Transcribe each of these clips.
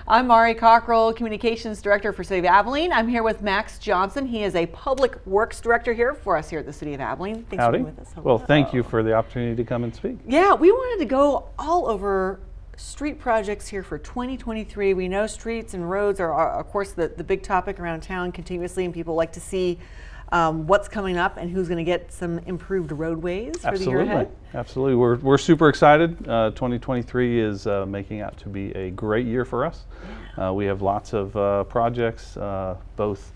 I'm Mari Cockrell, Communications Director for City of Abilene. I'm here with Max Johnson. He is a Public Works Director here for us here at the City of Abilene. Thanks Howdy. for being with us. Well, thank you for the opportunity to come and speak. Yeah, we wanted to go all over street projects here for 2023. We know streets and roads are, of course, the big topic around town continuously, and people like to see what's coming up and who's going to get some improved roadways for the year ahead. Absolutely. We're super excited. 2023 is making out to be a great year for us. We have lots of projects, both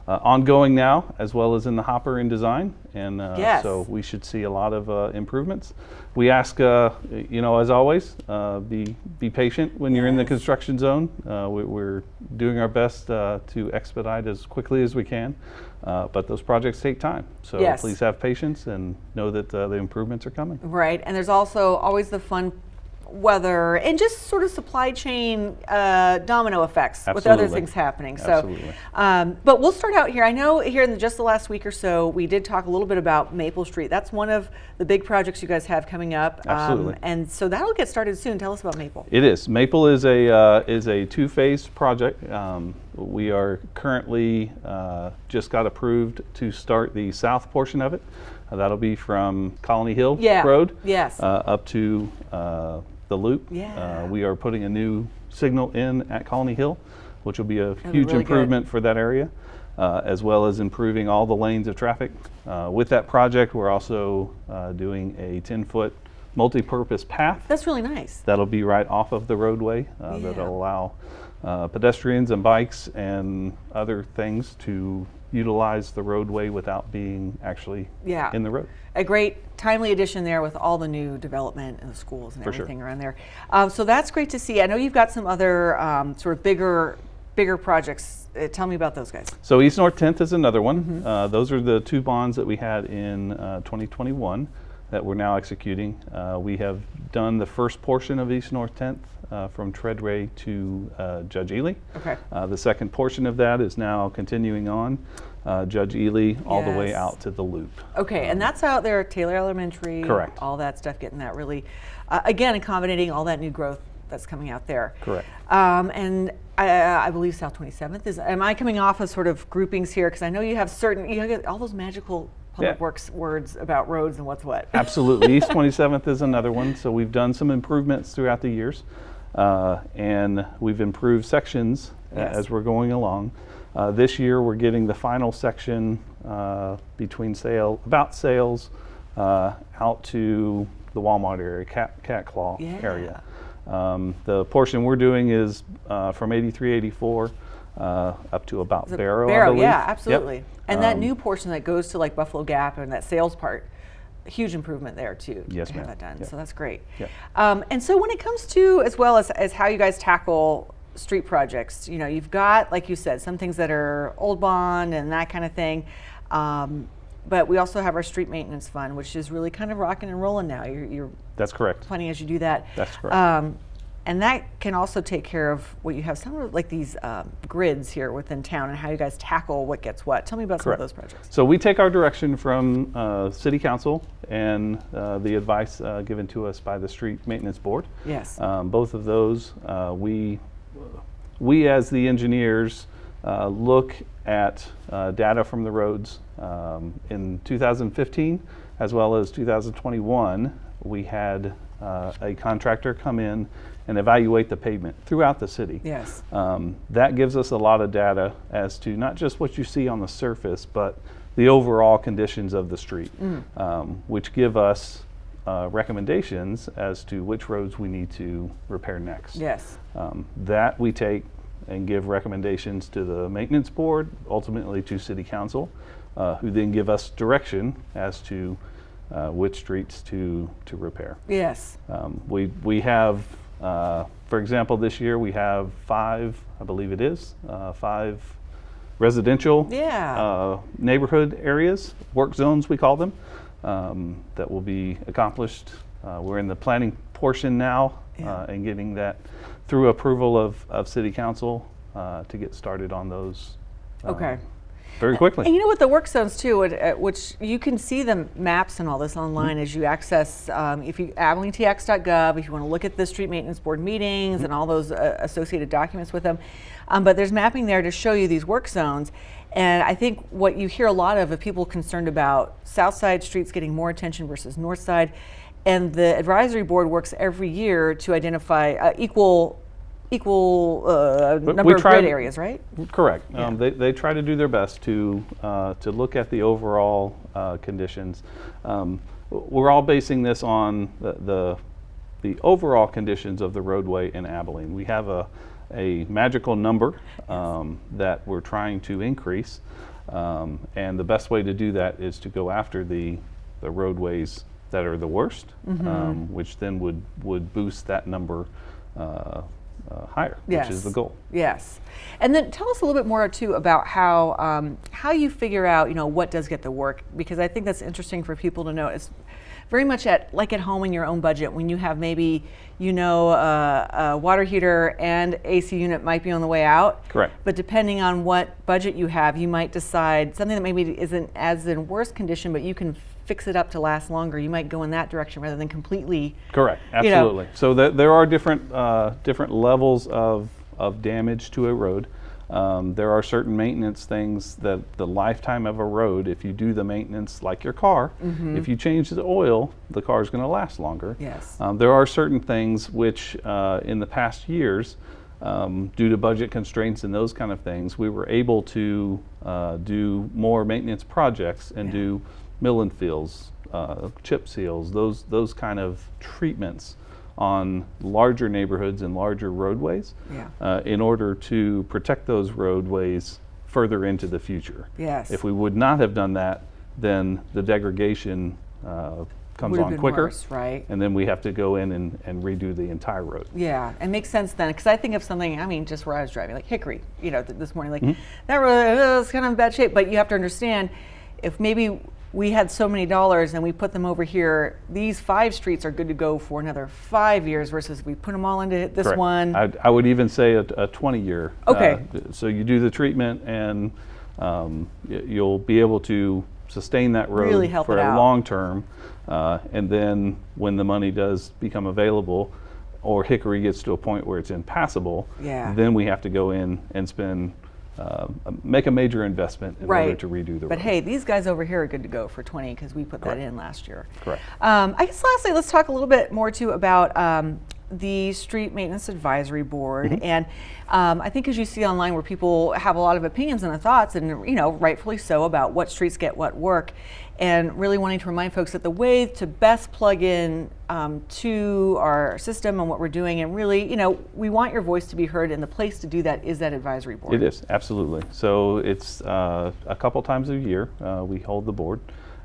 ongoing now as well as in the hopper in design, and so we should see a lot of improvements. We ask, as always, be patient when you're in the construction zone. We're doing our best to expedite as quickly as we can, but those projects take time. So please have patience and know that the improvements are coming. Right, and there's also always the fun weather and just sort of supply chain domino effects with other things happening. So, but we'll start out here. I know here in just the last week or so, we did talk a little bit about Maple Street. That's one of the big projects you guys have coming up. Absolutely. And so that'll get started soon. Tell us about Maple. It is. Maple is a two-phase project. We are currently just got approved to start the south portion of it. That'll be from Colony Hill Road up to the loop. We are putting a new signal in at Colony Hill, which will be a huge improvement for that area, as well as improving all the lanes of traffic. With that project, we're also doing a 10-foot multi-purpose path. That's really nice. That'll be right off of the roadway. That'll allow pedestrians and bikes and other things to utilize the roadway without being actually in the road. A great timely addition there with all the new development and the schools and everything around there. So that's great to see. I know you've got some other sort of bigger projects. Tell me about those guys. So East North 10th is another one. Those are the two bonds that we had in 2021 that we're now executing. We have done the first portion of East North 10th from Treadway to Judge Ely. The second portion of that is now continuing on Judge Ely all the way out to the loop. And that's out there at Taylor Elementary. Correct. All that stuff, getting that really, again, accommodating all that new growth that's coming out there. Correct. And I believe South 27th is, am I coming off of sort of groupings here? Because I know you have all those magical Public Works words about roads and what's what. Absolutely. East 27th is another one. So we've done some improvements throughout the years, and we've improved sections as we're going along. This year we're getting the final section between Sales out to the Walmart area, Cat Claw area. The portion we're doing is from 83-84 up to about Barrow, I believe. Yeah, absolutely. And that new portion that goes to like Buffalo Gap and that Sales part, huge improvement there too. Yes, to have that done. So that's great. And so when it comes to, as well as how you guys tackle street projects, you've got, like you said, some things that are old bond and that kind of thing. But we also have our street maintenance fund, which is really kind of rocking and rolling now. You're That's correct. Planning as you do that. That's correct. And that can also take care of what you have, some of like these grids here within town and how you guys tackle what gets what. Tell me about some of those projects. So we take our direction from City Council and the advice given to us by the Street Maintenance Board. Both of those, we as the engineers look at data from the roads. In 2015 as well as 2021, we had a contractor come in and evaluate the pavement throughout the city. That gives us a lot of data as to not just what you see on the surface, but the overall conditions of the street, which give us recommendations as to which roads we need to repair next. That we take and give recommendations to the maintenance board, ultimately to City Council, who then give us direction as to which streets to repair. We have, for example, this year we have 5 residential neighborhood areas, work zones we call them, that will be accomplished. We're in the planning portion now and getting that through approval of City Council to get started on those. very quickly. And you know what, the work zones too, which you can see the maps and all this online as you access, if you AbileneTX.gov, if you want to look at the street maintenance board meetings and all those associated documents with them. But there's mapping there to show you these work zones. And I think what you hear a lot of people concerned about south side streets getting more attention versus north side. And the advisory board works every year to identify equal number of grid areas, right? Correct. Yeah. They try to do their best to look at the overall conditions. We're all basing this on the overall conditions of the roadway in Abilene. We have a magical number that we're trying to increase, and the best way to do that is to go after the roadways that are the worst, which then would boost that number higher, yes. which is the goal. Yes. And then tell us a little bit more too about how you figure out, what does get the work, because I think that's interesting for people to know. It's very much like at home in your own budget, when you have maybe, a water heater and AC unit might be on the way out. Correct. But depending on what budget you have, you might decide something that maybe isn't as in worse condition, but you can fix it up to last longer. You might go in that direction rather than completely. Correct. Absolutely. So there are different levels of damage to a road. There are certain maintenance things that the lifetime of a road, if you do the maintenance like your car, if you change the oil, the car is going to last longer. Yes. There are certain things which in the past years, due to budget constraints and those kind of things, we were able to do more maintenance projects and do mill and fills, chip seals, those kind of treatments on larger neighborhoods and larger roadways in order to protect those roadways further into the future. Yes. If we would not have done that, then the degradation comes on quicker, worse, right? And then we have to go in and redo the entire road. Yeah, it makes sense then, because I think of something, just where I was driving, like Hickory, this morning, that road is kind of in bad shape, but you have to understand, if maybe we had so many dollars and we put them over here, these 5 streets are good to go for another 5 years versus we put them all into this Correct. one. I would even say a 20-year. Okay. So you do the treatment and you'll be able to sustain that road really help for it a out. long term. And then when the money does become available or Hickory gets to a point where it's impassable, then we have to go in and spend make a major investment in order to redo the road. But hey, these guys over here are good to go for 20 because we put that in last year. Correct. I guess lastly, let's talk a little bit more too about the Street Maintenance Advisory Board. And I think as you see online where people have a lot of opinions and thoughts, and rightfully so, about what streets get what work, and really wanting to remind folks that the way to best plug in to our system and what we're doing, and really, we want your voice to be heard, and the place to do that is that advisory board. It is, absolutely. So it's a couple times a year we hold the board,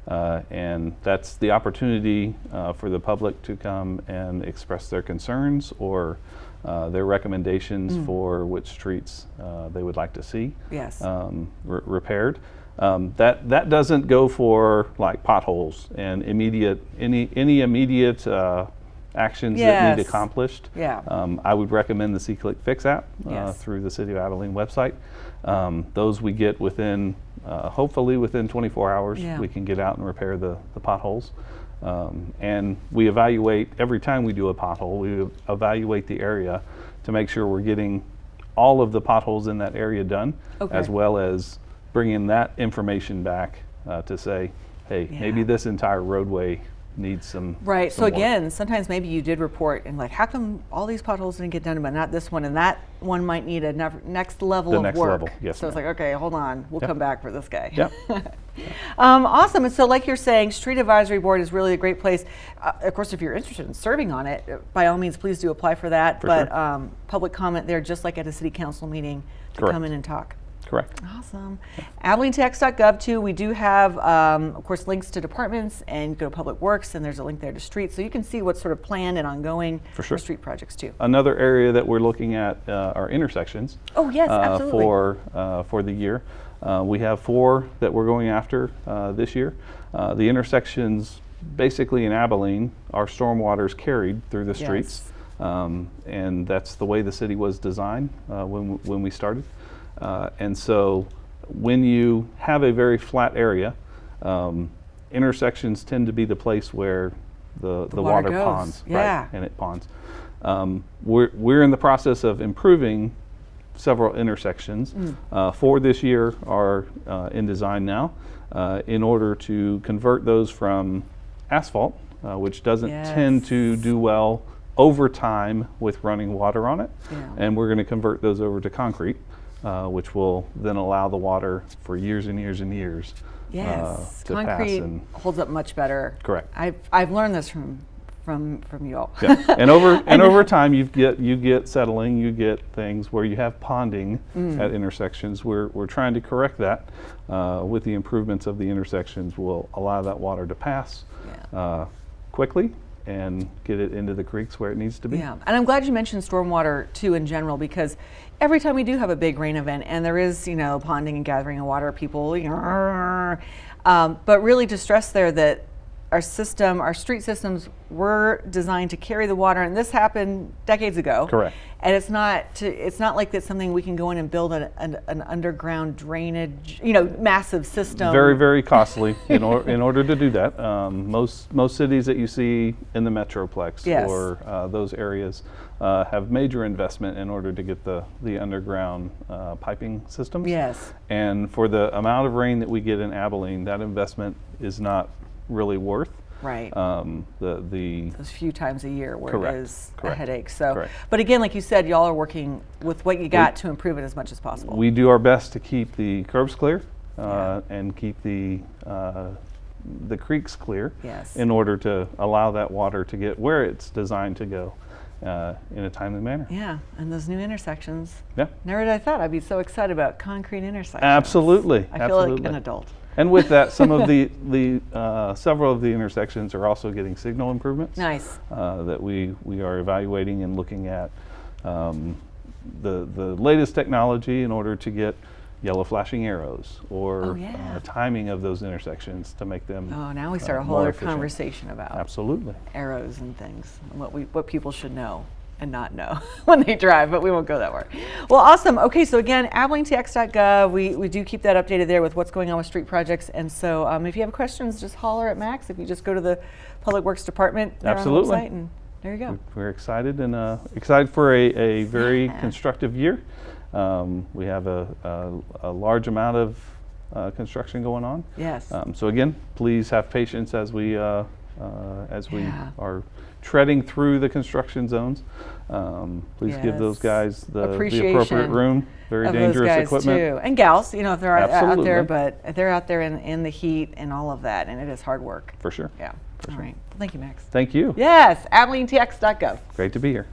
and that's the opportunity for the public to come and express their concerns or their recommendations for which streets they would like to see repaired. That doesn't go for like potholes and any immediate actions that need accomplished. I would recommend the C-Click Fix app through the City of Abilene website. Those we get within, hopefully within 24 hours, we can get out and repair the potholes. And we evaluate, every time we do a pothole, we evaluate the area to make sure we're getting all of the potholes in that area done, as well as bringing that information back to say, hey, maybe this entire roadway needs some so work. Again, sometimes maybe you did report and how come all these potholes didn't get done but not this one, and that one might need a next level of work. Level. Yes, so it's like, okay, hold on, we'll come back for this guy. Awesome. And so like you're saying, Street Advisory Board is really a great place. Of course, if you're interested in serving on it, by all means, please do apply for that. Public comment there, just like at a city council meeting, to come in and talk. Correct. Awesome. AbileneTX.gov too. We do have, of course, links to departments, and go to Public Works, and there's a link there to streets, so you can see what's sort of planned and ongoing for street projects too. Another area that we're looking at are intersections. Oh yes, absolutely. For the year, we have 4 that we're going after this year. The intersections, basically in Abilene, our stormwater is carried through the streets, and that's the way the city was designed when we started. And so when you have a very flat area, intersections tend to be the place where the water goes. ponds, Yeah. right, and it ponds. We're in the process of improving several intersections. 4 this year are in design now in order to convert those from asphalt, which doesn't tend to do well over time with running water on it. Yeah. And we're going to convert those over to concrete, which will then allow the water for years and years and years Yes, to pass. concrete And holds up much better. correct. I've learned this from you all. Yeah. And over time, you get settling, you get things where you have ponding at intersections. We're trying to correct that with the improvements of the intersections. Will allow that water to pass quickly and get it into the creeks where it needs to be. Yeah, and I'm glad you mentioned stormwater too in general, because every time we do have a big rain event and there is, ponding and gathering of water, people, but really to stress there that our street systems were designed to carry the water, and this happened decades ago. Correct. And it's not like that's something we can go in and build an underground drainage, massive system. Very, very costly in order to do that. Most cities that you see in the Metroplex or those areas have major investment in order to get the underground piping systems. Yes. And for the amount of rain that we get in Abilene, that investment is not really worth. Right. Those few times a year where correct, it is correct, a headache. So, correct. But again, like you said, y'all are working with what you got to improve it as much as possible. We do our best to keep the curbs clear and keep the creeks clear in order to allow that water to get where it's designed to go in a timely manner. Yeah, and those new intersections. Yeah. Never did I thought I'd be so excited about concrete intersections. Absolutely. I feel like an adult. And with that, some of the several of the intersections are also getting signal improvements. Nice. That we are evaluating and looking at the latest technology in order to get yellow flashing arrows or timing of those intersections to make them. Oh, now we start a whole other conversation about absolutely arrows and things and what people should know and not know when they drive, but we won't go that far. Well, awesome. Okay, so again, AbileneTX.gov, we do keep that updated there with what's going on with street projects. And so if you have questions, just holler at Max. If you just go to the Public Works Department there on the website, and there you go. We're excited and excited for a very constructive year. We have a large amount of construction going on. Yes. So again, please have patience as we are treading through the construction zones. Please give those guys the appropriate room. Very dangerous equipment. Too. And gals, if they're out there, but they're out there in the heat and all of that, and it is hard work. For sure. Yeah. All right. Well, thank you, Max. Thank you. Yes, AbileneTX.gov. Great to be here.